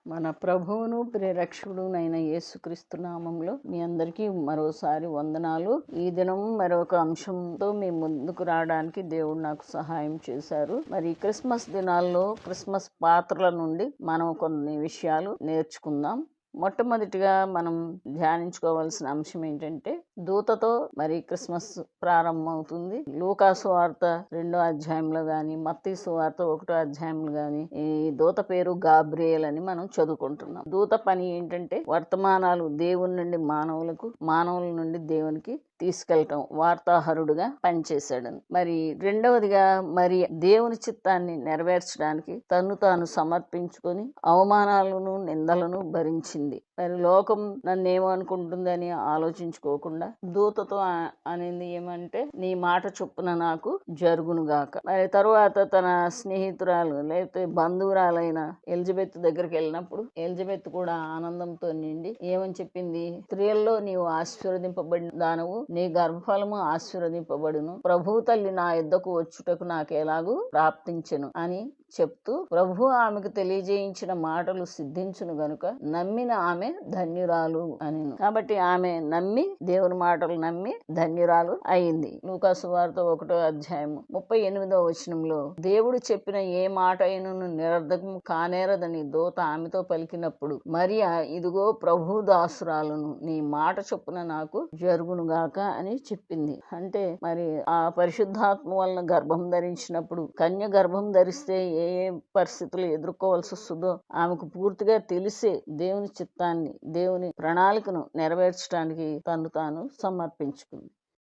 మన ప్రభువును ప్రియరక్షకుడునైన యేసుక్రీస్తు నామంలో మీ అందరికీ మరోసారి వందనాలు. ఈ దినం మరొక అంశంతో మీ ముందుకు రావడానికి దేవుడు నాకు సహాయం చేశారు. మరి క్రిస్మస్ దినాల్లో క్రిస్మస్ పాత్రల నుండి మనం కొన్ని విషయాలు నేర్చుకుందాం. మొట్టమొదటిగా మనం ధ్యానించుకోవాల్సిన అంశం ఏంటంటే దూతతో మరి క్రిస్మస్ ప్రారంభమవుతుంది. లూకా సువార్త 2వ అధ్యాయంలో గాని, మత్తయి సువార్త 1వ అధ్యాయంలో గాని ఈ దూత పేరు గాబ్రియేల్ అని మనం చదువుకుంటున్నాం. దూత పని ఏంటంటే వర్తమానాలు దేవుని నుండి మానవులకు, మానవుల నుండి దేవునికి తీసుకెళ్ళటం, వార్తాహరుడుగా పనిచేశాడని. మరి రెండవదిగా మరి దేవుని చిత్తాన్ని నెరవేర్చడానికి తను తాను సమర్పించుకొని అవమానాలను, నిందలను భరించింది. మరి లోకం నన్ను ఏమనుకుంటుందని ఆలోచించుకోకుండా దూతతో అనేది ఏమంటే నీ మాట చొప్పున నాకు జరుగునుగాక. మరి తరువాత తన స్నేహితురాలు లేకపోతే బంధువురాలైన ఎలిజబెత్ దగ్గరికి వెళ్ళినప్పుడు ఎలిజబెత్ కూడా ఆనందంతో నిండి ఏమని చెప్పింది, స్త్రీల్లో నీవు ఆశీర్వదింపబడిన దానవు, నీ గర్భఫలము ఆశీర్వదింపబడును, ప్రభువు తల్లి నా యుద్ధకు వచ్చుటకు నాకు ఎలాగూ ప్రాప్తించెను అని చెప్తూ ప్రభు ఆమెకు తెలియజేయించిన మాటలు సిద్ధించును గనుక నమ్మిన ఆమె ధన్యురాలు అని. కాబట్టి ఆమె నమ్మి దేవుని మాటలు నమ్మి ధన్యురాలు అయింది. లూకా సువార్త 1వ అధ్యాయం 38వ వచనంలో దేవుడు చెప్పిన ఏ మాట అయినను నిరర్ధకం కానేరదని దూత ఆమెతో పలికినప్పుడు మరియా ఇదిగో ప్రభు దాసురాలును, నీ మాట చొప్పున నాకు జరుగునుగాక అని చెప్పింది. అంటే మరి ఆ పరిశుద్ధాత్మ వలన గర్భం ధరించినప్పుడు కన్య గర్భం ధరిస్తే ఏ పరిస్థితులు ఎదుర్కోవాల్సి వస్తుందో ఆమెకు పూర్తిగా తెలిసే దేవుని చిత్తాన్ని, దేవుని ప్రణాళికను నెరవేర్చడానికి తను తాను సమర్పించుకుంది.